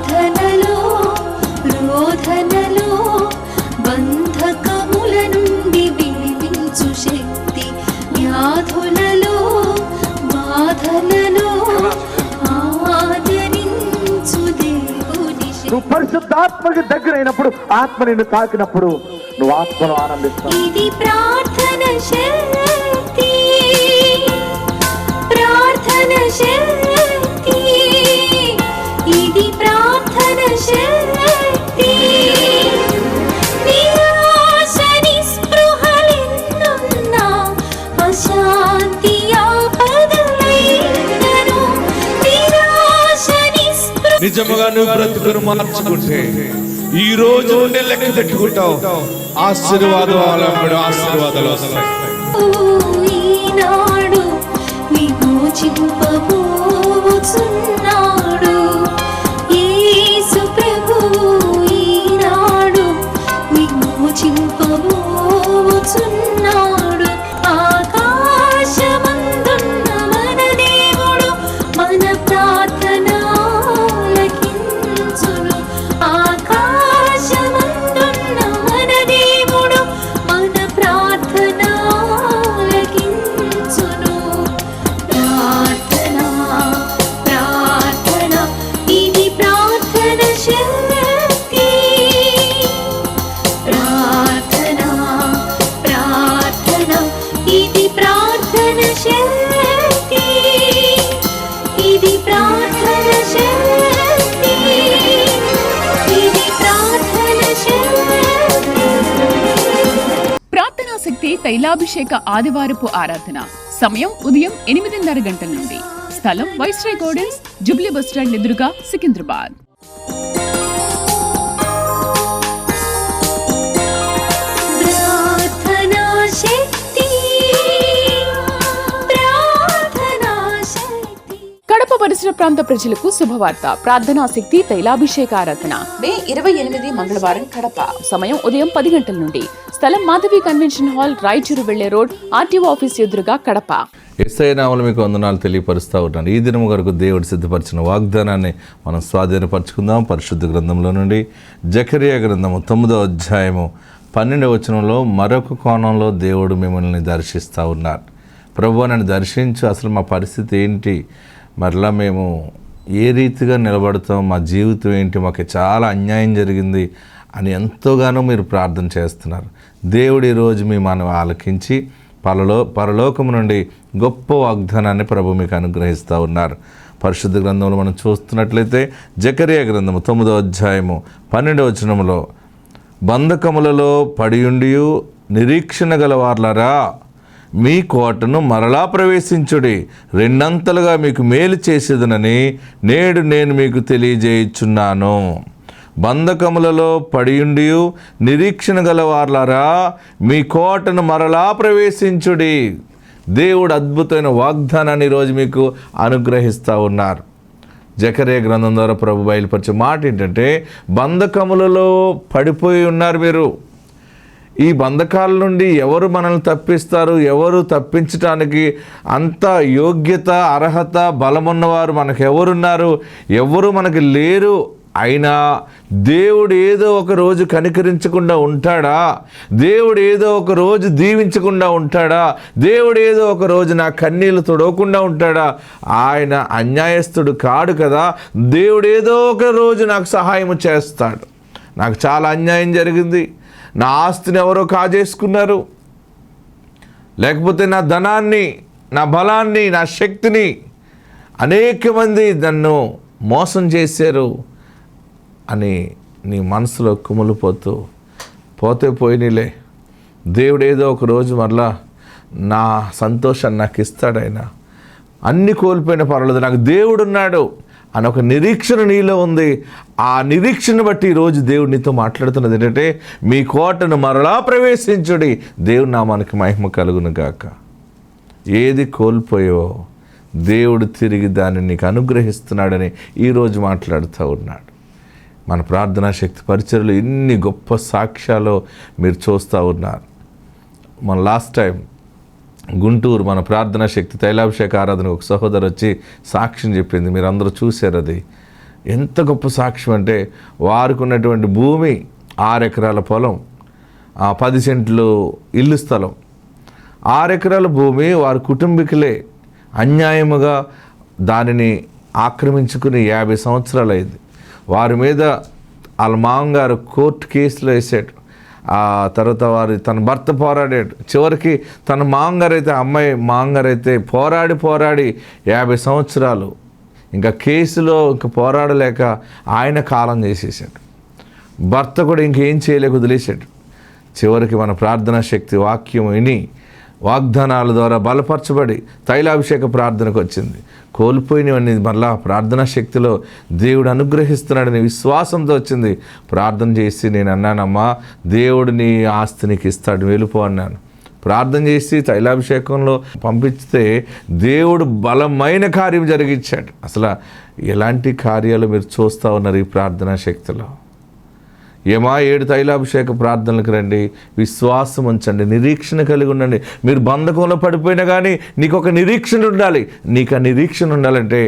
శోధనలో రోధనలో బంధకముల నుండి విడిపించు శక్తి, వ్యాధులలో బాధలలో ఆదరించు దేవుని శక్తి. నువ్వు పరిశుద్ధాత్మకి దగ్గర అయినప్పుడు, ఆత్మ నిన్ను తాకినప్పుడు నువ్వు ఆత్మను ఆనందిస్తావు. ఇది ప్రార్థన శక్తి, ప్రార్థన శక్తి, ఇది ప్రార్థన శక్తి. నిరాశ నిస్పృహలెన్నున్నా అశాంతి ఆపదలైనను, నిరాశ నిస్పృహ. నిజముగా నువ్వు బ్రతుకును మార్చుకుంటే ఈ రోజు నుండి లెక్క పెట్టుకుంటావు. ఆశీర్వాదాలు వస్తాయి. ఈనాడు విమోచింపబోచున్నాడు యేసు ప్రభువు, ఈనాడు విమోచింపబోచున్నాడు. ఆకాశమందున్న మన దేవుడు మన ప్రార్థన ఆలకించును. ఆకాశమందున్న మన దేవుడు మన ప్రార్థన ఆలకించును. ప్రార్థన ప్రార్థన ఇది ప్రార్థన శక్తి, ప్రార్థన ప్రార్థన ఇది ప్రార్థన శక్తి, ఇది ప్రార్థన శక్తి, ఇది ప్రార్థన శక్తి. ప్రార్థనా శక్తి తైలాభిషేక ఆదివారపు ఆరాధన. సమయం ఉదయం 8:30 గంటల నుండి. స్థలం వైస్రాయ్ గార్డెన్స్, జూబ్లీ బస్టాండ్ ఎదురుగా, సికింద్రాబాద్. ప్రార్థనా శక్తి, ప్రార్థనా శక్తి. కడప పరిసర ప్రాంత ప్రజలకు శుభవార్త. ప్రార్థనా శక్తి తైలాభిషేక ఆరాధన మే 28 మంగళవారం కడప. సమయం ఉదయం 10 గంటల నుండి. స్థలం మాధవి కన్వెన్షన్ హాల్, రాయచూరు వెళ్లే రోడ్, ఆర్టీఓ ఆఫీస్ ఎదురుగా, కడప. యేసయ్య నామములో మీకు వందనాలు తెలియపరుస్తూ ఉన్నాను. ఈ దినం వరకు దేవుడు సిద్ధపరిచిన వాగ్దానాన్ని మనం స్వాధీనపరచుకుందాం. పరిశుద్ధ గ్రంథంలో నుండి జకరియా గ్రంథము 9వ అధ్యాయము 12వ వచనంలో మరొక కోణంలో దేవుడు మిమ్మల్ని దర్శిస్తూ ఉన్నారు. ప్రభువా, నన్ను దర్శించు, అసలు మా పరిస్థితి ఏంటి, మరలా మేము ఏ రీతిగా నిలబడతాం, మా జీవితం ఏంటి, మాకు చాలా అన్యాయం జరిగింది అని ఎంతోగానో మీరు ప్రార్థన చేస్తున్నారు. దేవుడు ఈరోజు మీ మనవి ఆలకించి పరలోకము నుండి గొప్ప వాగ్దానాన్ని ప్రభు మీకు అనుగ్రహిస్తూ ఉన్నారు. పరిశుద్ధ గ్రంథంలో మనం చూస్తున్నట్లయితే జకరియా గ్రంథము 9వ అధ్యాయము 12వ వచనములో, బంధకములలో పడియుండియు నిరీక్షణ గలవార్లరా, మీ కోటను మరలా ప్రవేశించుడి, రెండంతలుగా మీకు మేలు చేసేదనని నేడు నేను మీకు తెలియజేయుచున్నాను. బంధకములలో పడియుండియు నిరీక్షణ గలవార్లారా, మీ కోటను మరలా ప్రవేశించుడి. దేవుడు అద్భుతమైన వాగ్దానాన్ని ఈరోజు మీకు అనుగ్రహిస్తూ ఉన్నారు. జకరియా గ్రంథం ద్వారా ప్రభు బయలుపరిచే మాట ఏంటంటే, బంధకములలో పడిపోయి ఉన్నారు మీరు. ఈ బంధకాల నుండి ఎవరు మనల్ని తప్పిస్తారు, ఎవరు తప్పించటానికి అంత యోగ్యత, అర్హత, బలమున్నవారు మనకు ఎవరున్నారు? ఎవరు మనకు లేరు. అయినా దేవుడు ఏదో ఒక రోజు కనికరించకుండా ఉంటాడా? దేవుడు ఏదో ఒక రోజు దీవించకుండా ఉంటాడా? దేవుడు ఏదో ఒక రోజు నా కన్నీళ్లు తొడవకుండా ఉంటాడా? ఆయన అన్యాయస్తుడు కాడు కదా. దేవుడు ఏదో ఒక రోజు నాకు సహాయం చేస్తాడు. నాకు చాలా అన్యాయం జరిగింది, నా ఆస్తిని ఎవరో కాజేసుకున్నారు, లేకపోతే నా ధనాన్ని, నా బలాన్ని, నా శక్తిని అనేక మంది నన్ను మోసం చేశారు అని నీ మనసులో కుమిలిపోతూ పోతే పోయినలే, దేవుడు ఏదో ఒక రోజు మరలా నా సంతోషాన్ని నాకు ఇస్తాడైనా, అన్ని కోల్పోయిన పర్వాలేదు, నాకు దేవుడు ఉన్నాడు అని ఒక నిరీక్షణ నీలో ఉంది. ఆ నిరీక్షణ బట్టి ఈరోజు దేవుడు నీతో మాట్లాడుతున్నది ఏంటంటే, మీ కోటను మరలా ప్రవేశించుడి, దేవుడి నామానికి మహిమ కలుగును గాక. ఏది కోల్పోయావో దేవుడు తిరిగి దాన్ని నీకు అనుగ్రహిస్తున్నాడని ఈరోజు మాట్లాడుతూ ఉన్నాడు. మన ప్రార్థనా శక్తి పరిచర్యలు ఇన్ని గొప్ప సాక్ష్యాలు మీరు చూస్తూ ఉన్నారు. మన లాస్ట్ టైం గుంటూరు మన ప్రార్థనా శక్తి తైలాభిషేక ఆరాధన ఒక సహోదరు వచ్చి సాక్ష్యం చెప్పింది, మీరు అందరూ చూశారు. అది ఎంత గొప్ప సాక్ష్యం అంటే, వారికి ఉన్నటువంటి భూమి 6 ఎకరాల పొలం, 10 సెంట్లు ఇల్లు స్థలం. 6 ఎకరాల భూమి వారి కుటుంబీకులే అన్యాయముగా దానిని ఆక్రమించుకుని 50 సంవత్సరాలు అయింది. వారి మీద వాళ్ళ మామగారు కోర్టు కేసులో వేసాడు. ఆ తర్వాత తన భర్త పోరాడాడు. చివరికి తన మామగారు అయితే పోరాడి 50 సంవత్సరాలు ఇంకా కేసులో ఇంకా పోరాడలేక ఆయన కాలం చేసేసాడు. భర్త కూడా ఇంకేం చేయలేక వదిలేశాడు. చివరికి మన ప్రార్థనా శక్తి వాక్యం విని వాగ్దానాల ద్వారా బలపరచబడి తైలాభిషేక ప్రార్థనకు వచ్చింది. కోల్పోయినవన్నీ మళ్ళా ప్రార్థనా శక్తిలో దేవుడు అనుగ్రహిస్తున్నాడని విశ్వాసంతో వచ్చింది. ప్రార్థన చేసి నేను అన్నానమ్మా, దేవుడు నీ ఆస్తి నీకు ఇస్తాడు, వెళ్ళిపో అన్నాను. ప్రార్థన చేసి తైలాభిషేకంలో పంపిస్తే దేవుడు బలమైన కార్యం జరిగించాడు. అసలు ఎలాంటి కార్యాలు మీరు చూస్తూ ఉన్నారు ఈ ప్రార్థనా శక్తిలో? 7 తైలాభిషేక ప్రార్థనలకు రండి, విశ్వాసం ఉంచండి, నిరీక్షణ కలిగి ఉండండి. మీరు బంధకంలో పడిపోయినా కానీ నీకు ఒక నిరీక్షణ ఉండాలి. నీకు ఆ నిరీక్షణ ఉండాలంటే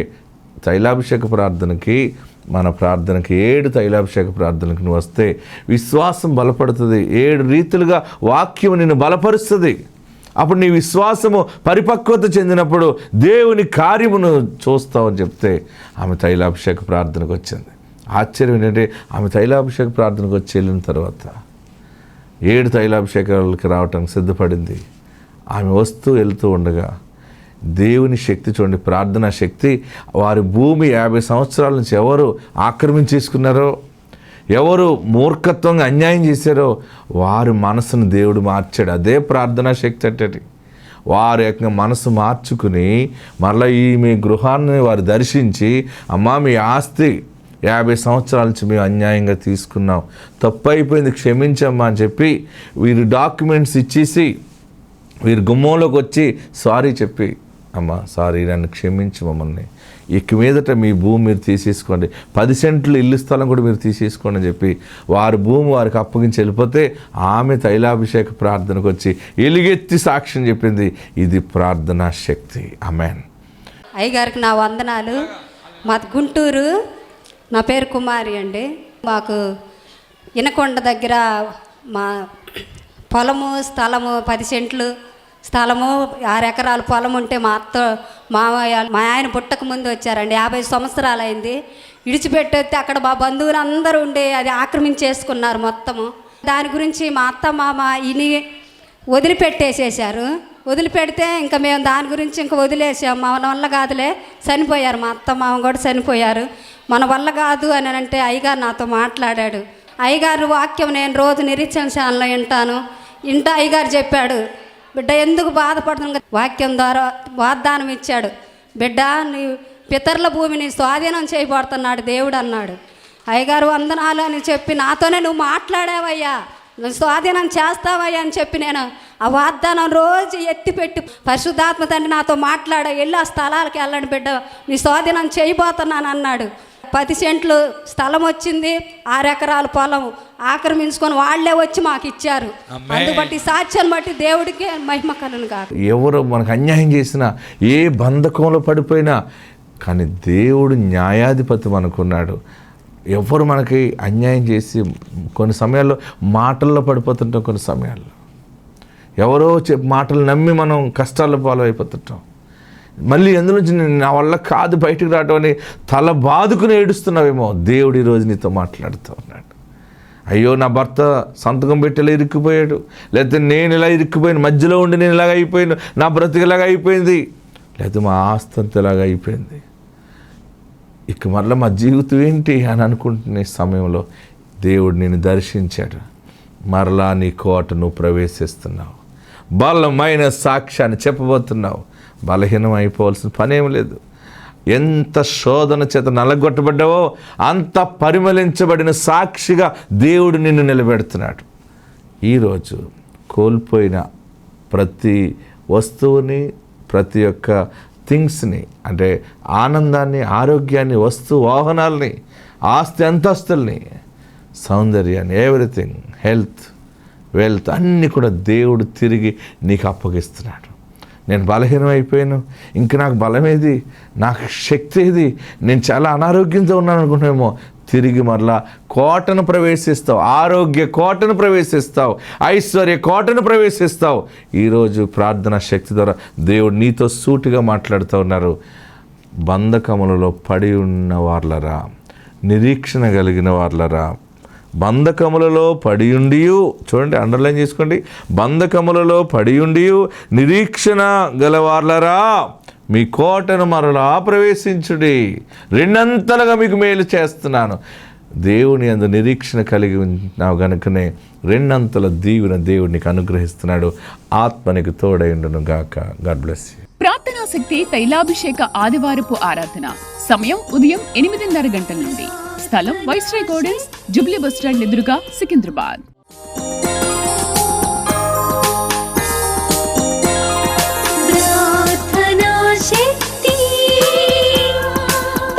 తైలాభిషేక ప్రార్థనకి, మన ప్రార్థనకి 7 తైలాభిషేక ప్రార్థనకు నువ్వు వస్తే విశ్వాసం బలపడుతుంది. 7 రీతులుగా వాక్యం నిన్ను బలపరుస్తుంది. అప్పుడు నీ విశ్వాసము పరిపక్వత చెందినప్పుడు దేవుని కార్యమును చూస్తావని చెప్తే ఆమె తైలాభిషేక ప్రార్థనకు వచ్చింది. ఆశ్చర్యం ఏంటంటే ఆమె తైలాభిషేక ప్రార్థనకు వచ్చి వెళ్ళిన తర్వాత 7 తైలాభిషేకాలకి రావటానికి సిద్ధపడింది. ఆమె వస్తూ వెళ్తూ ఉండగా దేవుని శక్తి చూడండి, ప్రార్థనా శక్తి. వారి భూమి 50 సంవత్సరాల నుంచి ఎవరు ఆక్రమించేసుకున్నారో, ఎవరు మూర్ఖత్వంగా అన్యాయం చేశారో వారి మనసును దేవుడు మార్చాడు. అదే ప్రార్థనా శక్తి అంటే. వారి యొక్క మనసు మార్చుకుని మరలా మీ గృహాన్ని వారు దర్శించి, అమ్మా మీ ఆస్తి 50 సంవత్సరాల నుంచి మేము అన్యాయంగా తీసుకున్నాం, తప్పు అయిపోయింది, క్షమించమ్మా అని చెప్పి వీరు డాక్యుమెంట్స్ ఇచ్చేసి వీరు గుమ్మంలోకి వచ్చి సారీ చెప్పి, అమ్మా సారీ, నన్ను క్షమించు, మమ్మల్ని ఇక మీదట మీ భూమి మీరు తీసేసుకోండి, 10 సెంట్లు ఇల్లు స్థలం కూడా మీరు తీసేసుకోండి అని చెప్పి వారి భూమి వారికి అప్పగించి వెళ్ళిపోతే ఆమె తైలాభిషేక ప్రార్థనకు వచ్చి ఎలుగెత్తి సాక్ష్యం చెప్పింది. ఇది ప్రార్థనా శక్తి. ఆమేన్. అయ్యగారికి నా వందనాలు. మాది గుంటూరు, నా పేరు కుమారి అండి. మాకు ఇనకొండ దగ్గర మా పొలము స్థలము 10 సెంట్లు స్థలము 6 ఎకరాల పొలం ఉంటే మా ఆయన పుట్టక ముందు వచ్చారండి. 50 సంవత్సరాలు అయింది. విడిచిపెట్టేస్తే అక్కడ మా బంధువులు అందరూ ఉండి అది ఆక్రమించేసుకున్నారు మొత్తము. దాని గురించి మా అత్త మామ ఇని వదిలిపెట్టేసేసారు. వదిలిపెడితే ఇంకా మేము దాని గురించి ఇంకా వదిలేసాం. మన వల్ల కాదులే, చనిపోయారు. మా అత్త మామ కూడా చనిపోయారు. మన వల్ల కాదు అని అంటే అయ్యగారు నాతో మాట్లాడాడు. అయ్యగారు వాక్యం నేను రోజు నిరీక్షణ ఛానల్లో వింటాను. అయ్యగారు చెప్పాడు, బిడ్డ ఎందుకు బాధపడుతున్నా, వాక్యం ద్వారా వాగ్దానం ఇచ్చాడు. బిడ్డ నీ పితరుల భూమిని స్వాధీనం చేయబడుతున్నాడు దేవుడు అన్నాడు. అయ్యగారు వందనాలు అని చెప్పి నాతోనే నువ్వు మాట్లాడావయ్యా, నువ్వు స్వాధీనం చేస్తావయ్యా అని చెప్పి నేను ఆ వాగ్దానం రోజు ఎత్తిపెట్టి పరిశుద్ధాత్మ తండ్రి నాతో మాట్లాడా, వెళ్ళి ఆ స్థలాలకు వెళ్ళండి బిడ్డ, నీ స్వాధీనం చేయబోతున్నాను అన్నాడు. 10 సెంట్లు స్థలం వచ్చింది, 6 ఎకరాల పొలం ఆక్రమించుకొని వాళ్ళే వచ్చి మాకు ఇచ్చారు. అందుబట్టి సాక్ష్యాన్ని బట్టి దేవుడికి మహిమ కలుగును కాదు. ఎవరు మనకు అన్యాయం చేసినా, ఏ బంధకంలో పడిపోయినా కానీ దేవుడు న్యాయాధిపతి మనకున్నాడు. ఎవరు మనకి అన్యాయం చేసి కొన్ని సమయాల్లో మాటల్లో పడిపోతుంటాం, కొన్ని సమయాల్లో ఎవరో మాటలు నమ్మి మనం కష్టాల పాలైపోతుంటాం. మళ్ళీ ఎందులోంచి నా వల్ల కాదు బయటకు రావడం అని తల బాదుకుని ఏడుస్తున్నావేమో, దేవుడు ఈరోజు నీతో మాట్లాడుతూ ఉన్నాడు. అయ్యో నా భర్త సంతకం పెట్టి ఇలా ఇరుక్కుపోయాడు, లేకపోతే నేను ఇలా ఇరుక్కుపోయాను, మధ్యలో ఉండి నేను ఇలాగ అయిపోయాను, నా బ్రతికి ఇలాగ అయిపోయింది, లేకపోతే మా ఆస్తి అంతా ఇలాగ అయిపోయింది, ఇక మరలా మా జీవితం ఏంటి అని అనుకుంటున్న సమయంలో దేవుడు నిన్ను దర్శించాడు. మరలా నీ కోట నువ్వు ప్రవేశిస్తున్నావు, బలమైన సాక్ష్యాన్ని చెప్పబోతున్నావు. బలహీనం అయిపోవాల్సిన పనేం లేదు. ఎంత శోధన చేత నలగొట్టబడ్డావో అంత పరిమళించబడిన సాక్షిగా దేవుడు నిన్ను నిలబెడుతున్నాడు. ఈరోజు కోల్పోయిన ప్రతి వస్తువుని, ప్రతి ఒక్క థింగ్స్ని, అంటే ఆనందాన్ని, ఆరోగ్యాన్ని, వాహనాలని, ఆస్తి అంతస్తుల్ని, సౌందర్యాన్ని, ఎవ్రీథింగ్, హెల్త్, వెల్త్ అన్నీ కూడా దేవుడు తిరిగి నీకు అప్పగిస్తున్నాడు. నేను బలహీనం అయిపోయాను, ఇంక నాకు బలం ఏది, నాకు శక్తి ఏది, నేను చాలా అనారోగ్యంతో ఉన్నాను అనుకుంటున్నామో, తిరిగి మరలా కోటను ప్రవేశిస్తావు, ఆరోగ్య కోటను ప్రవేశిస్తావు, ఐశ్వర్య కోటను ప్రవేశిస్తావు. ఈరోజు ప్రార్థన శక్తి ద్వారా దేవుడు నీతో సూటిగా మాట్లాడుతూ ఉన్నారు. బంధకములలో పడి ఉన్న వాళ్ళరా, నిరీక్షణ కలిగిన వాళ్ళరా, బంధకములలో పడియుండియు, చూడండి అండర్లైన్ చేసుకోండి, బంధకములలో పడియుండియు నిరీక్షణ గలవార్లరా మీ కోటను మరలా ప్రవేశించుడి, రెండంతలుగా మీకు మేలు చేస్తున్నాను. దేవుని అందు నిరీక్షణ కలిగి ఉన్నావు గనుకనే రెండంతల దీవెన దేవుడు నీకు అనుగ్రహిస్తున్నాడు. ఆత్మనికి తోడైండును గాక. God bless you. ప్రార్థనా శక్తి తైలాభిషేక ఆదివారపు ఆరాధన సమయం ఉదయం 8:30 గంటల నుండి. స్థలం వైస్రాయ్ గార్డెన్స్, జూబ్లీ బస్టాండ్ ఎదురుగా, సికింద్రాబాద్. ప్రార్థనా శక్తి,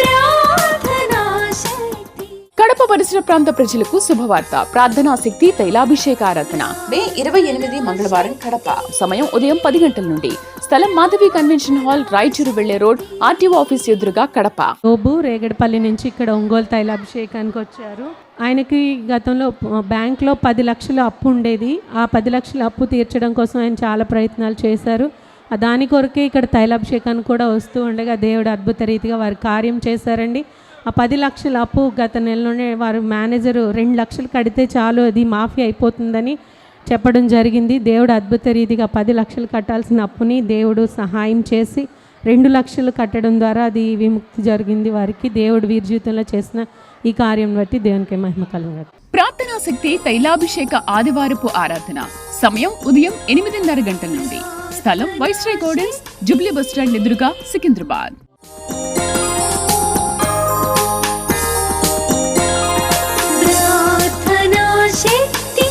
ప్రార్థనా శక్తి. కడప పరిసర ప్రాంత ప్రజలకు శుభవార్త. ప్రార్థనా శక్తి తైలాభిషేక ఆరాధన మే 28 మంగళవారం కడప. సమయం ఉదయం 10 గంటల నుండి. స్థలం మాధవి కన్వెన్షన్ హాల్, రాయచూరు వెళ్లే రోడ్, ఆర్టీఓ ఆఫీస్ ఎదురుగా, కడప. ఓబు రేగడపల్లి నుంచి ఇక్కడ ఒంగోలు తైలాభిషేకానికి వచ్చారు. ఆయనకి గతంలో బ్యాంక్లో 10 లక్షల అప్పు ఉండేది. ఆ 10 లక్షల అప్పు తీర్చడం కోసం ఆయన చాలా ప్రయత్నాలు చేశారు. దాని కొరకే ఇక్కడ తైలాభిషేకానికి కూడా వస్తూ ఉండగా దేవుడు అద్భుత రీతిగా వారి కార్యం చేశారండి. ఆ 10 లక్షల అప్పు గత నెలలోనే వారు మేనేజరు 2 లక్షలు కడితే చాలు, అది మాఫీ అయిపోతుందని చెప్పడం జరిగింది. దేవుడు అద్భుత రీతిగా 10 లక్షలు కట్టాల్సిన అప్పుని దేవుడు సహాయం చేసి 2 లక్షలు కట్టడం ద్వారా అది విముక్తి జరిగింది వారికి. దేవుడు వీరి జీవితంలో చేసిన ఈ కార్యం బట్టి దేవునికి మహిమ కలుగును. ప్రార్థనా శక్తి తైలాభిషేక ఆదివారపు ఆరాధన సమయం ఉదయం 8:30 గంటల నుండి. స్థలం వైస్రాయ్ గార్డెన్స్, జూబ్లీ బస్టాండ్ ఎదురుగా, సికింద్రాబాద్. ప్రార్థనా శక్తి,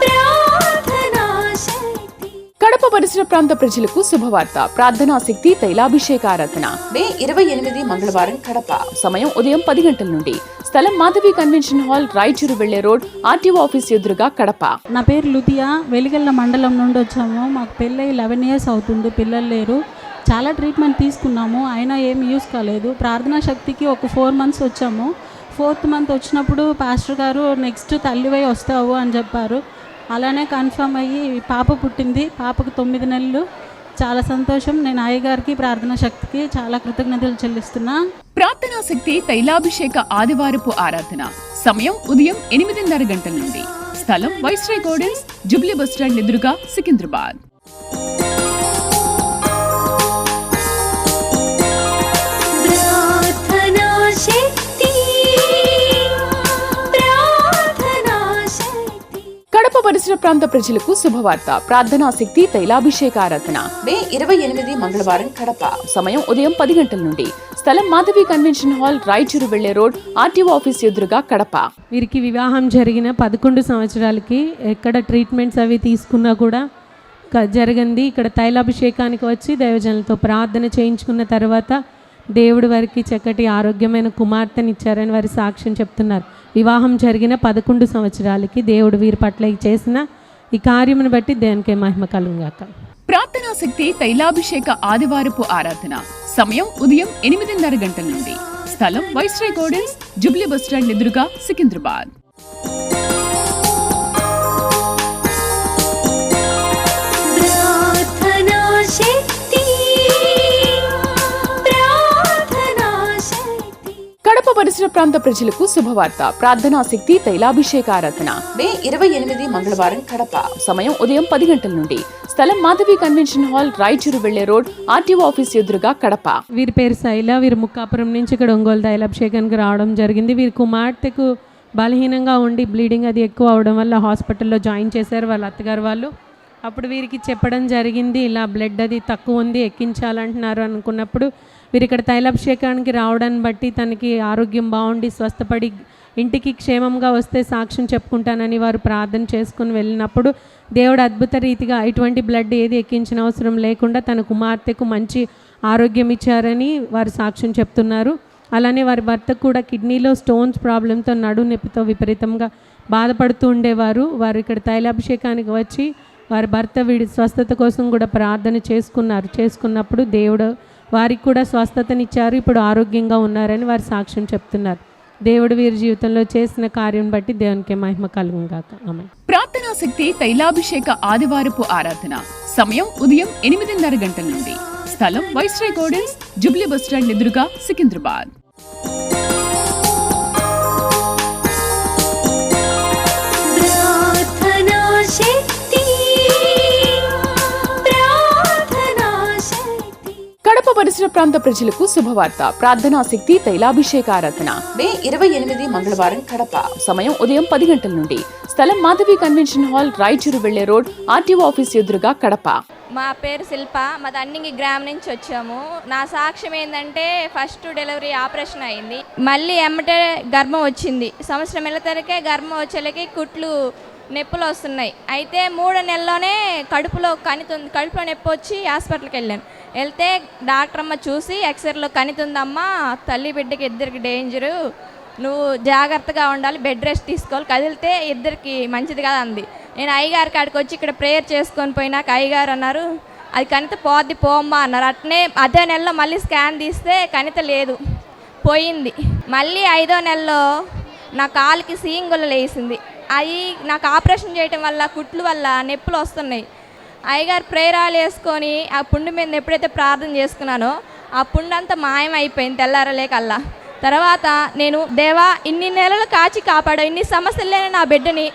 ప్రార్థనా శక్తి. కడప పరిసర ప్రాంత ప్రజలకు శుభవార్త. ప్రార్థనా శక్తి తైలాభిషేక ఆరాధన మే 28 మంగళవారం కడప. సమయం ఉదయం 10 గంటల నుండి. స్థలం మాధవి కన్వెన్షన్ హాల్, రాయచూరు వెళ్లే రోడ్, ఆర్టీఓ ఆఫీస్ ఎదురుగా, కడప. నా పేరు లుతియా. వెలిగల్ల మండలం నుండి వచ్చాము. మాకు పెళ్ళై 11 ఇయర్స్ అవుతుంది, పిల్లలు లేరు. చాలా ట్రీట్మెంట్ తీసుకున్నాము, అయినా ఏమి యూస్ కాలేదు. ప్రార్థనా శక్తికి ఒక 4 months వచ్చాము. 4th month వచ్చినప్పుడు పాస్టర్ గారు నెక్స్ట్ తల్లివై వస్తావు అని చెప్పారు. అలానే కన్ఫర్మ్ అయ్యి పాప పుట్టింది. పాపకు 9 నెలలు. చాలా సంతోషం. నేను అయ్యగారికి ప్రార్థనా శక్తికి చాలా కృతజ్ఞతలు చెల్లిస్తున్నా. ప్రార్థనా శక్తి తైలాభిషేక ఆదివారపు ఆరాధన సమయం ఉదయం 8:30 గంటల నుండి. స్థలం వైస్రాయ్ గార్డెన్స్, జూబ్లీ బస్టాండ్ ఎదురుగా, సికింద్రాబాద్. ప్రార్థనా శక్తి, ప్రార్థనా శక్తి. కడప పరిసర ప్రాంత ప్రజలకు శుభవార్త. ప్రార్థనా శక్తి తైలాభిషేక ఆరాధన మే 28 మంగళవారం కడప. సమయం ఉదయం 10 గంటల నుండి. స్థలం మాధవి కన్వెన్షన్ హాల్, రాయచూరు వెళ్లే రోడ్, ఆర్టీఓ ఆఫీస్ ఎదురుగా, కడప. వీరికి వివాహం జరిగిన 11 సంవత్సరాలకి ఎక్కడ ట్రీట్మెంట్స్ అవి తీసుకున్నా కూడా జరిగింది. ఇక్కడ తైలాభిషేకానికి వచ్చి దైవజనులతో ప్రార్థన చేయించుకున్న తర్వాత దేవుడు వారికి చక్కటి ఆరోగ్యమైన కుమార్తెనిచ్చారని వారి సాక్ష్యం చెప్తున్నారు. వివాహం జరిగిన 11 సంవత్సరాలకి దేవుడు వీరి పట్ల చేసిన ఈ కార్యమును బట్టి దేవునికి మహిమ కలుగుగాక. ప్రార్థనా శక్తి తైలాభిషేక ఆదివారపు ఆరాధన సమయం ఉదయం 8:30 గంటల నుండి. స్థలం వైస్రాయ్ గార్డెన్స్, జూబ్లీ బస్టాండ్ ఎదురుగా, సికింద్రాబాద్. ప్రార్థనా శక్తి, ప్రార్థనా శక్తి. కడప పరిసర ప్రాంత ప్రజలకు శుభవార్త. ప్రార్థనా శక్తి తైలాభిషేక ఆరాధన మే 28 మంగళవారం కడప. సమయం ఉదయం 10 గంటల నుండి. స్థలం మాధవి కన్వెన్షన్ హాల్, రాయచూరు వెళ్లే రోడ్, ఆర్టీఓ ఆఫీస్ ఎదురుగా, కడప. వీరి పేరు శైల. వీరు ముక్కాపురం నుంచి ఇక్కడ ఒంగోలు తైలాభిషేకానికి రావడం జరిగింది. వీరి కుమార్తెకు బలహీనంగా ఉండి బ్లీడింగ్ అది ఎక్కువ అవడం వల్ల హాస్పిటల్లో జాయిన్ చేశారు వాళ్ళ అత్తగారు వాళ్ళు. అప్పుడు వీరికి చెప్పడం జరిగింది, ఇలా బ్లడ్ అది తక్కువ ఉంది, ఎక్కించాలంటున్నారు అనుకున్నప్పుడు వీరు ఇక్కడ తైలాభిషేకానికి రావడాన్ని బట్టి తనకి ఆరోగ్యం బాగుండి స్వస్థపడి ఇంటికి క్షేమంగా వస్తే సాక్ష్యం చెప్పుకుంటానని వారు ప్రార్థన చేసుకుని వెళ్ళినప్పుడు దేవుడు అద్భుత రీతిగా ఇటువంటి బ్లడ్ ఏది ఎక్కించిన అవసరం లేకుండా తన కుమార్తెకు మంచి ఆరోగ్యం ఇచ్చారని వారు సాక్ష్యం చెప్తున్నారు. అలానే వారి భర్తకు కూడా కిడ్నీలో స్టోన్స్ ప్రాబ్లంతో నడు నొప్పితో విపరీతంగా బాధపడుతూ ఉండేవారు. వారు ఇక్కడ తైలాభిషేకానికి వచ్చి వారి భర్త వీడి స్వస్థత కోసం కూడా ప్రార్థన చేసుకున్నప్పుడు దేవుడు వారికి కూడా స్వస్థతనిచ్చారు. ఇప్పుడు ఆరోగ్యంగా ఉన్నారని వారి సాక్ష్యం చెప్తున్నారు. దేవుడు వీరి జీవితంలో చేసిన కార్యం బట్టి దేవునికి మహిమ కలుగును గాక. ఆమేన్. ప్రార్థనా శక్తి తైలాభిషేక ఆదివారపు ఆరాధన సమయం ఉదయం 8:30 గంటల నుండి. స్థలం వైస్రాయ్ గార్డెన్స్, జూబ్లీ బస్టాండ్ ఎదురుగా, సికింద్రాబాద్. ప్రార్థనా శక్తి, ప్రార్థనా శక్తి. కడప పరిసర ప్రాంత ప్రజలకు శుభవార్త. ప్రార్థనా శక్తి తైలాభిషేక ఆరాధన మే 28 మంగళవారం కడప. సమయం ఉదయం 10 గంటల నుండి. స్థలం మాధవి కన్వెన్షన్ హాల్, రాయచూరు వెళ్లే రోడ్, ఆర్టీఓ ఆఫీస్ ఎదురుగా, కడప. మా పేరు శిల్ప, మాది అన్నింగి గ్రామం నుంచి వచ్చాము. నా సాక్ష్యం ఏంటంటే ఫస్ట్ డెలివరీ ఆపరేషన్ అయింది, మళ్ళీ ఎమ్మటే గర్భం వచ్చింది. సంవత్సరం వెళ్ళేసరికే గర్భం వచ్చేలకి కుట్లు నొప్పులు వస్తున్నాయి. అయితే 3 నెలల్లోనే కడుపులో నొప్పి వచ్చి హాస్పిటల్కి వెళ్తే డాక్టర్ అమ్మ చూసి ఎక్స్రేలో కణితుందమ్మా, తల్లి బిడ్డకి ఇద్దరికి డేంజరు, నువ్వు జాగ్రత్తగా ఉండాలి, బెడ్ రెస్ట్ తీసుకోవాలి, కదిలితే ఇద్దరికి మంచిది కదా అంది. నేను అయ్యగారి కాడికి వచ్చి ఇక్కడ ప్రేయర్ చేసుకొని పోయినాక అయ్యగారు అన్నారు, అది కణిత పోద్ది పోమ్మా అన్నారు. అట్నే అదే నెలలో మళ్ళీ స్కాన్ తీస్తే కణిత లేదు, పోయింది. మళ్ళీ 5వ నెలలో నా కాలుకి సీంగులు లేసింది. అవి నాకు ఆపరేషన్ చేయటం వల్ల కుట్లు వల్ల నొప్పులు వస్తున్నాయి. అయ్యగారు ప్రేరాలు వేసుకొని ఆ పుండు మీద ఎప్పుడైతే ప్రార్థన చేసుకున్నానో ఆ పుండు అంతా మాయమైపోయింది తెల్లారలేకల్లా. తర్వాత నేను దేవా, ఇన్ని నెలలు కాచి కాపాడావు, ఇన్ని సమస్యలు లేని నా బిడ్డని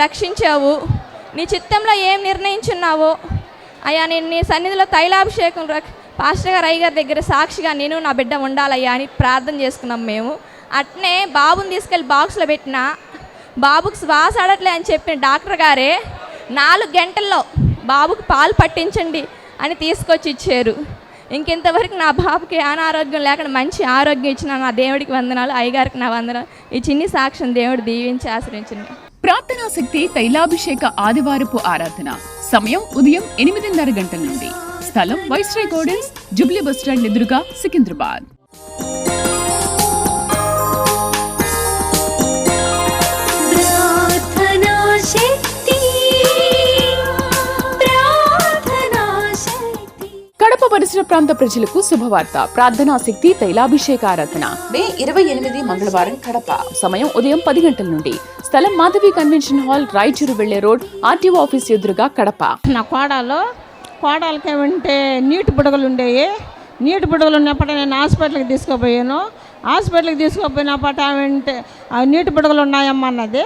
రక్షించావు, నీ చిత్తంలో ఏం నిర్ణయించున్నావో అయ్యా, నేను నీ సన్నిధిలో తైలాభిషేకం పాస్టర్ గారు అయ్యగారి దగ్గర సాక్షిగా నేను నా బిడ్డ ఉండాలయ్యా అని ప్రార్థన చేసుకున్నాం మేము. అట్నే బాబుని తీసుకెళ్ళి బాక్స్లో పెట్టిన, బాబుకి శ్వాస ఆడట్లే అని చెప్పిన డాక్టర్ గారే 4 గంటల్లో బాబుకి పాలు పట్టించండి అని తీసుకొచ్చి ఇచ్చారు. ఇంకెంతవరకు నా బాబుకి అనారోగ్యం లేకుండా మంచి ఆరోగ్యం ఇచ్చిన నా దేవుడికి వందనాలు, అయ్యగారికి నా వందనాలు. ఈ చిన్ని సాక్ష్యం దేవుడు దీవించి ఆశ్రయించింది. ప్రార్థనా శక్తి తైలాభిషేక ఆదివారపు ఆరాధన సమయం ఉదయం 8:30 గంటల నుండి. స్థలం వైస్రాయ్ గార్డెన్స్, జూబ్లీ బస్టాండ్ ఎదురుగా, సికింద్రాబాద్. ప్రార్థనా శక్తి, ప్రార్థనా శక్తి. కడప పరిసర ప్రాంత ప్రజలకు శుభవార్త. ప్రార్థనా శక్తి తైలాభిషేక ఆరాధన మే 28 మంగళవారం కడప. సమయం ఉదయం 10 గంటల నుండి. స్థలం మాధవి కన్వెన్షన్ హాల్, రాయచూరు వెళ్లే రోడ్, ఆర్టీఓ ఆఫీస్ ఎదురుగా, కడప. నా కోడలకి ఏమంటే నీటి బుడగలు ఉండేవి. నీటి బుడగలు ఉన్నప్పుడు నేను హాస్పిటల్కి తీసుకుపోయినప్పుడు ఏమంటే ఆ నీటి బుడగలు ఉన్నాయమ్మా అన్నది.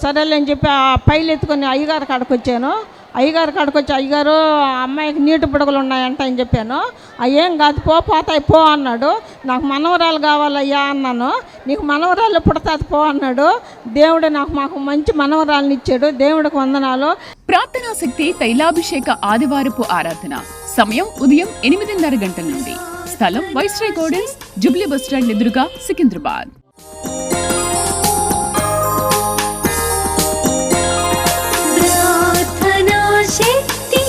సరేలే అని చెప్పి ఆ పైలు ఎత్తుకొని అయ్యగారి కాడికి వచ్చాను. అయ్యగారు అమ్మాయికి నీటి బుడగలు ఉన్నాయంట అని చెప్పాను. ఏం కాదు పోతాయి పో అన్నాడు. నాకు మనవరాలు కావాలయ్యా అన్నాను. నీకు మనవరాలు పుడతాది పో అన్నాడు. దేవుడు మాకు మంచి మనవరాలను ఇచ్చాడు. దేవుడికి వందనాలు. ప్రార్థనా శక్తి తైలాభిషేక ఆదివారపు ఆరాధన సమయం ఉదయం 8:30 గంటల నుండి. స్థలం వైస్రాయ్ గార్డెన్స్, జూబ్లీ బస్టాండ్ ఎదురుగా, సికింద్రాబాద్. ప్రార్థనా శక్తి,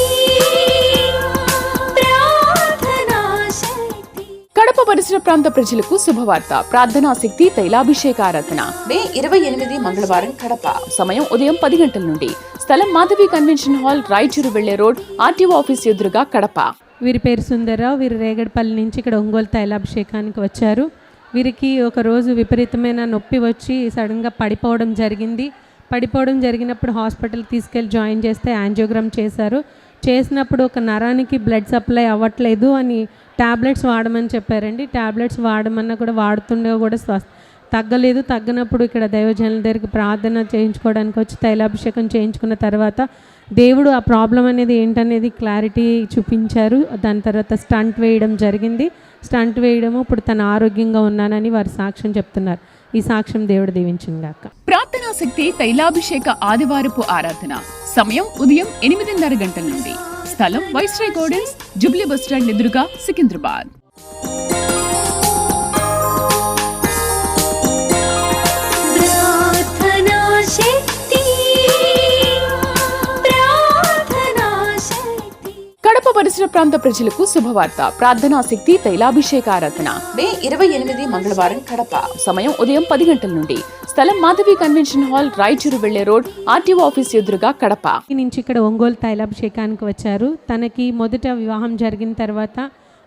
ప్రార్థనా శక్తి. కడప పరిసర ప్రాంత ప్రజలకు శుభవార్త. ప్రార్థనా శక్తి తైలాభిషేక ఆరాధన మే 28 మంగళవారం కడప. సమయం ఉదయం 10 గంటల నుండి. స్థలం మాధవి కన్వెన్షన్ హాల్, రాయచూరు వెళ్లే రోడ్, ఆర్టీఓ ఆఫీస్ ఎదురుగా, కడప. వీరి పేరు సుందర్రావు. వీరు రేగడపల్లి నుంచి ఇక్కడ ఒంగోలు తైలాభిషేకానికి వచ్చారు. వీరికి ఒక రోజు విపరీతమైన నొప్పి వచ్చి సడన్గా పడిపోవడం జరిగినప్పుడు హాస్పిటల్కి తీసుకెళ్ళి జాయిన్ చేస్తే యాంజియోగ్రామ్ చేసినప్పుడు ఒక నరానికి బ్లడ్ సప్లై అవ్వట్లేదు అని ట్యాబ్లెట్స్ వాడమని చెప్పారండి. ట్యాబ్లెట్స్ వాడమన్నా కూడా వాడుతుండే కూడా తగ్గనప్పుడు ఇక్కడ దైవజనుల దగ్గరికి ప్రార్థన చేయించుకోవడానికి వచ్చి తైలాభిషేకం చేయించుకున్న తర్వాత దేవుడు ఆ ప్రాబ్లం అనేది ఏంటనేది క్లారిటీ చూపించారు. దాని తర్వాత స్టంట్ వేయడం జరిగింది. స్టంట్ వేయడము ఇప్పుడు తన ఆరోగ్యంగా ఉన్నానని వారి సాక్ష్యం చెప్తున్నారు. ఈ సాక్ష్యం దేవుడు దీవించింది గాక. ప్రార్థనా శక్తి తైలాభిషేక ఆదివారపు ఆరాధన సమయం ఉదయం 8:30 గంటల నుండి. స్థలం వైస్రాయ్ గార్డెన్స్, జూబ్లీ బస్టాండ్ ఎదురుగా, సికింద్రాబాద్. ప్రార్థనా శక్తి, ప్రార్థనా శక్తి. కడప పరిసర పరిసర ప్రాంత ప్రజలకు శుభవార్త. ప్రార్థనా శక్తి తైలాభిషేకారాధన మే 28 మంగళవారం కడప. సమయం ఉదయం 10 గంటల నుండి. స్థలం మాధవి కన్వెన్షన్ హాల్, రాయచూరు వెళ్లే రోడ్, ఆర్టీఓ ఆఫీస్ ఎదురుగా కడప. నుంచి ఇక్కడ ఒంగోలు తైలాభిషేకానికి వచ్చారు. తనకి మొదట వివాహం జరిగిన తర్వాత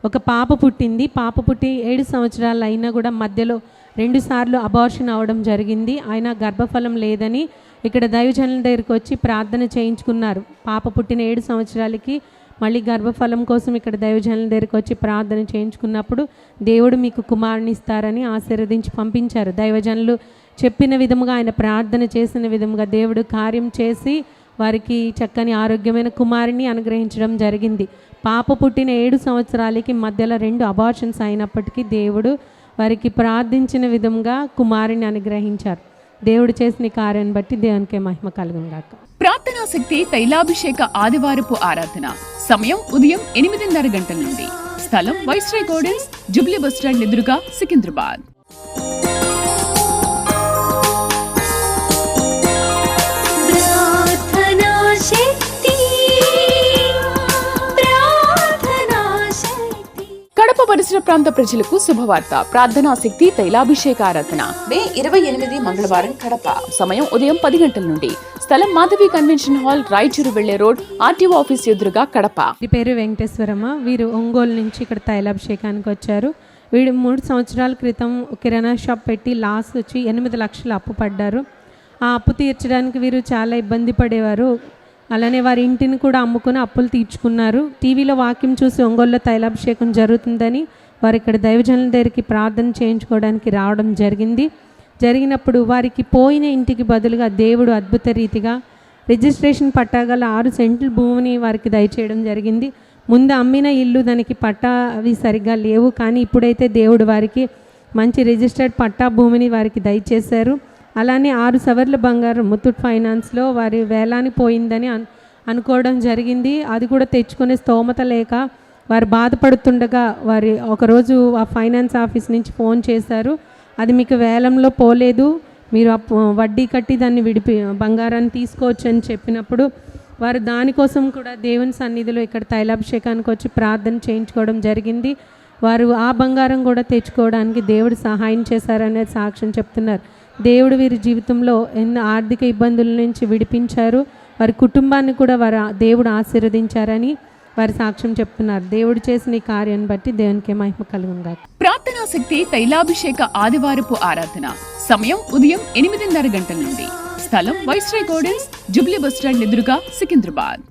ఒక పాప పుట్టింది. పాప పుట్టి 7 సంవత్సరాలు అయినా కూడా మధ్యలో 2 సార్లు అబార్షన్ అవడం జరిగింది. ఆయన గర్భఫలం లేదని ఇక్కడ దైవజనుల దగ్గరికి వచ్చి ప్రార్థన చేయించుకున్నారు. పాప పుట్టిన 7 సంవత్సరాలకి మళ్ళీ గర్భఫలం కోసం ఇక్కడ దైవజనుల దగ్గరికి వచ్చి ప్రార్థన చేయించుకున్నప్పుడు దేవుడు మీకు కుమారుని ఇస్తారని ఆశీర్వదించి పంపించారు. దైవజనులు చెప్పిన విధముగా, ఆయన ప్రార్థన చేసిన విధముగా దేవుడు కార్యం చేసి వారికి చక్కని ఆరోగ్యమైన కుమారుని అనుగ్రహించడం జరిగింది. పాప పుట్టిన 7 సంవత్సరాలకి మధ్యలో 2 అబార్షన్స్ అయినప్పటికీ దేవుడు వారికి ప్రార్థించిన విధంగా కుమారుని అనుగ్రహించారు. దేవుడు చేసిన కార్యాన్ని బట్టి దేవునికి మహిమ కలుగును గాక. ప్రార్థనా శక్తి తైలాభిషేక ఆదివారపు ఆరాధన సమయం ఉదయం 8:30 గంటల నుండి. స్థలం వైస్రాయ్ గార్డెన్స్, జూబ్లీ బస్టాండ్ ఎదురుగా, సికింద్రాబాద్. కడప పరిసర ప్రాంత ప్రజలకు శుభవార్త. ప్రార్థనా శక్తి తైలాభిషేకారాధన మే 28 మంగళవారం కడప. సమయం ఉదయం 10 గంటల నుండి. స్థలం మాధవి కన్వెన్షన్ హాల్, రాయచూరు వెళ్లే రోడ్, ఆర్టీఓ ఆఫీస్ ఎదురుగా కడప. వీరి పేరు వెంకటేశ్వరమ్మ. వీరు ఒంగోలు నుంచి ఇక్కడ తైలాభిషేకానికి వచ్చారు. వీడు 3 సంవత్సరాల క్రితం కిరాణా షాప్ పెట్టి లాస్ వచ్చి 8 లక్షలు అప్పు పడ్డారు. ఆ అప్పు తీర్చడానికి వీరు చాలా ఇబ్బంది పడేవారు. అలానే వారి ఇంటిని కూడా అమ్ముకుని అప్పులు తీర్చుకున్నారు. టీవీలో వాక్యం చూసి ఒంగోలులో తైలాభిషేకం జరుగుతుందని వారు ఇక్కడ దైవజనుల దగ్గరికి ప్రార్థన చేయించుకోవడానికి రావడం జరిగినప్పుడు వారికి పోయిన ఇంటికి బదులుగా దేవుడు అద్భుత రీతిగా రిజిస్ట్రేషన్ పట్టాగల 6 సెంట్ల భూమిని వారికి దయచేయడం జరిగింది. ముందు అమ్మిన ఇల్లు దానికి పట్టా అవి సరిగ్గా లేవు, కానీ ఇప్పుడైతే దేవుడు వారికి మంచి రిజిస్టర్డ్ పట్టా భూమిని వారికి దయచేశారు. అలానే 6 సవర్ల బంగారం ముత్తూట్ ఫైనాన్స్లో వారి వేలాని పోయిందని అనుకోవడం జరిగింది. అది కూడా తెచ్చుకునే స్తోమత లేక వారు బాధపడుతుండగా వారి ఒకరోజు ఆ ఫైనాన్స్ ఆఫీస్ నుంచి ఫోన్ చేశారు. అది మీకు వేలంలో పోలేదు, మీరు వడ్డీ కట్టి దాన్ని బంగారాన్ని తీసుకోవచ్చు అని చెప్పినప్పుడు వారు దానికోసం కూడా దేవుని సన్నిధిలో ఇక్కడ తైలాభిషేకానికి వచ్చి ప్రార్థన చేయించుకోవడం జరిగింది. వారు ఆ బంగారం కూడా తెచ్చుకోవడానికి దేవుడు సహాయం చేశారనేది సాక్ష్యం చెప్తున్నారు. దేవుడు వీరి జీవితంలో ఎన్నో ఆర్థిక ఇబ్బందుల నుంచి విడిపించారు. వారి కుటుంబాన్ని కూడా దేవుడు ఆశీర్వదించారని వారి సాక్ష్యం చెప్తున్నారు. దేవుడు చేసిన ఈ కార్యాన్ని బట్టి దేవునికి మహిమ కలుగును గాక. ప్రార్థనా శక్తి తైలాభిషేక ఆదివారపు ఆరాధన సమయం ఉదయం 8:30 గంటల నుండి. స్థలం వైస్రాయ్ గార్డెన్స్, జూబ్లీ బస్టాండ్ ఎదురుగా, సికింద్రాబాద్.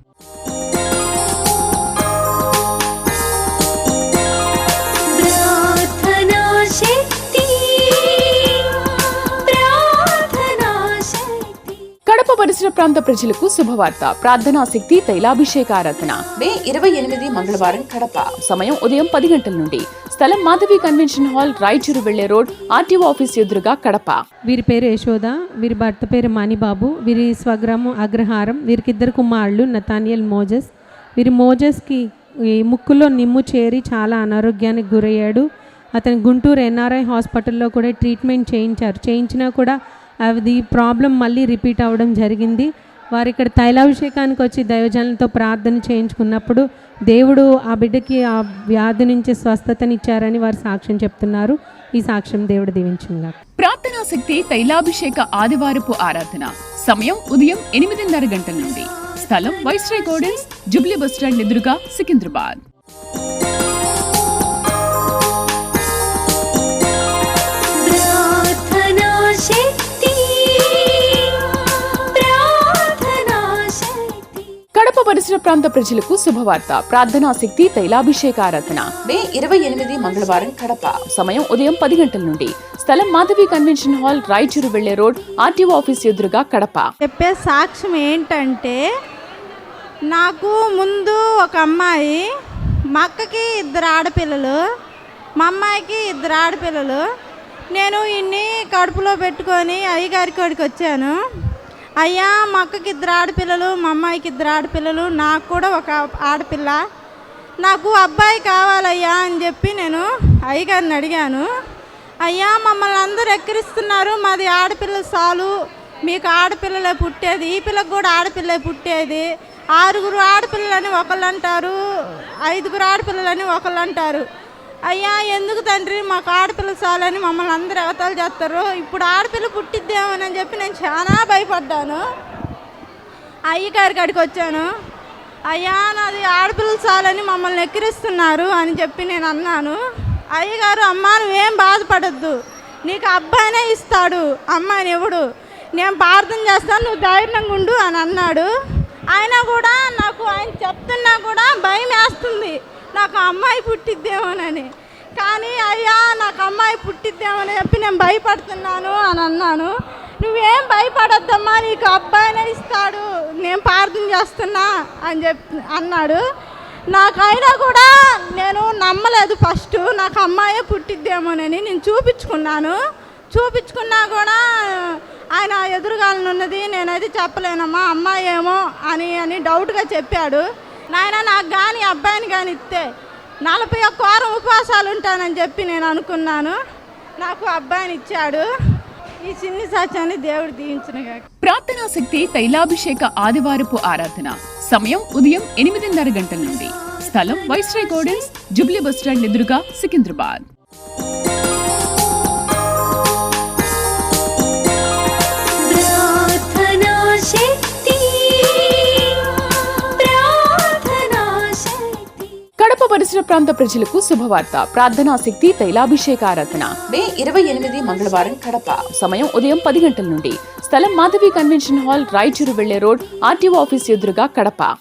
కడప పరిసర ప్రాంత ప్రజలకు శుభవార్త. ప్రార్థనా శక్తి తైలాభిషేకారాధన మే 28 మంగళవారం కడప. సమయం ఉదయం 10 గంటల నుండి. స్థలం మాధవి కన్వెన్షన్ హాల్, రాయచూరు వెళ్లే రోడ్, ఆర్టీఓ ఆఫీస్ ఎదురుగా కడప. వీరి పేరు యశోద. వీరి భర్త పేరు మణిబాబు. వీరి స్వగ్రామం అగ్రహారం. వీరికి 2 కుమారులు, నతానియల్, మోజెస్. వీరి మోజెస్కి ముక్కులో నిమ్ము చేరి చాలా అనారోగ్యానికి గురయ్యాడు. అతను గుంటూరు ఎన్ఆర్ఐ హాస్పిటల్లో కూడా ట్రీట్మెంట్ చేయించినా కూడా అది ప్రాబ్లం మళ్ళీ రిపీట్ అవ్వడం జరిగింది. వారు ఇక్కడ తైలాభిషేకానికి వచ్చి దైవజనులతో ప్రార్థన చేయించుకున్నప్పుడు దేవుడు ఆ బిడ్డకి ఆ వ్యాధి నుంచి స్వస్థతనిచ్చారని వారు సాక్ష్యం చెప్తున్నారు. ఈ సాక్ష్యం దేవుడు దీవించుగా. ప్రార్థనా శక్తి తైలాభిషేక ఆదివారపు ఆరాధన సమయం ఉదయం 8:30 గంటల నుండి. స్థలం వైస్రాయ్ గార్డెన్స్, జూబ్లీ బస్టాండ్ ఎదురుగా, సికింద్రాబాద్. కడప పరిసర ప్రాంత ప్రజలకు శుభవార్త. ప్రార్థనా శక్తి తైలాభిషేకారాధన మే 28 మంగళవారం కడప. సమయం ఉదయం 10 గంటల నుండి. స్థలం మాధవి కన్వెన్షన్ హాల్, రాయచూరు వెళ్లే రోడ్, ఆర్టీఓ ఆఫీస్ ఎదురుగా కడప. చెప్పే సాక్ష్యం ఏంటంటే, నాకు ముందు ఒక అమ్మాయి, మా అక్కకి 2 ఆడపిల్లలు, మా అమ్మాయికి 2 ఆడపిల్లలు. నేను ఇన్ని కడుపులో పెట్టుకొని అయ్యగారి కాడికి వచ్చాను. అయ్యా, మా అక్కకి 2 ఆడపిల్లలు, మా అమ్మాయికి 2 ఆడపిల్లలు, నాకు కూడా ఒక ఆడపిల్ల, నాకు అబ్బాయి కావాలయ్యా అని చెప్పి నేను అయ్యగారిని అడిగాను. అయ్యా, మమ్మల్ని అందరూ ఎక్కిరిస్తున్నారు, మాది ఆడపిల్ల చాలు, మీకు ఆడపిల్లలే పుట్టేది, ఈ పిల్లకి కూడా ఆడపిల్లే పుట్టేది, 6 ఆడపిల్లలని ఒకళ్ళు అంటారు, 5 ఆడపిల్లలని ఒకళ్ళు అంటారు. అయ్యా ఎందుకు తండ్రి మాకు ఆడపిల్ల చాలని మమ్మల్ని అందరూ అవతలు చేస్తారు. ఇప్పుడు ఆడపిల్ల పుట్టిద్దామని చెప్పి నేను చాలా భయపడ్డాను. అయ్యగారి కాడికి వచ్చాను. అయ్యా నాది ఆడపిల్లలు చాలని మమ్మల్ని ఎక్కిరిస్తున్నారు అని చెప్పి నేను అన్నాను. అయ్యగారు అమ్మా నువ్వేం బాధపడద్దు, నీకు అబ్బాయినే ఇస్తాడు, అమ్మాయిని ఇవ్వడు, నేను ప్రార్థన చేస్తాను, నువ్వు ధైర్యంగా ఉండు అని అన్నాడు. అయినా కూడా నాకు ఆయన చెప్తున్నా కూడా భయం వేస్తుంది, నాకు అమ్మాయి పుట్టిద్దేమోనని. కానీ అయ్యా నాకు అమ్మాయి పుట్టిద్దేమని చెప్పి నేను భయపడుతున్నాను అని అన్నాను. నువ్వేం భయపడొద్దమ్మా, నీకు అబ్బాయినే ఇస్తాడు, నేను ప్రార్థన చేస్తున్నా అని చెప్పి అన్నాడు. నాకైనా కూడా నేను నమ్మలేదు. ఫస్ట్ నాకు అమ్మాయే పుట్టిద్దేమోనని నేను చూపించుకున్నా కూడా ఆయన ఎదురుగాలనున్నది, నేనైతే చెప్పలేనమ్మా అమ్మాయి ఏమో అని డౌట్గా చెప్పాడు. నాయన నాకు కానీ అబ్బాయిని కానీ ఇస్తే 41 వారం ఉపవాసాలు ఉంటానని చెప్పి నేను అనుకున్నాను. నాకు అబ్బాయిని ఇచ్చాడు. ఈ చిన్ని సాక్ష్యాన్ని దేవుడు దీవించునుగా. ప్రార్థనా శక్తి తైలాభిషేక ఆదివారపు ఆరాధన సమయం ఉదయం 8:30 గంటల నుండి. స్థలం వైస్రాయ్ గార్డెన్స్, జూబ్లీ బస్టాండ్ ఎదురుగా, సికింద్రాబాద్. ప్రార్థనా శక్తి, ప్రార్థనా శక్తి. కడప పరిసర ప్రాంత ప్రజలకు శుభవార్త. ప్రార్థనా శక్తి తైలాభిషేక ఆరాధన మే 28 మంగళవారం కడప. సమయం ఉదయం 10 గంటల నుండి. స్థలం మాధవి కన్వెన్షన్ హాల్, రాయచూరు వెళ్లే రోడ్, ఆర్టీఓ ఆఫీస్ ఎదురుగా, కడప.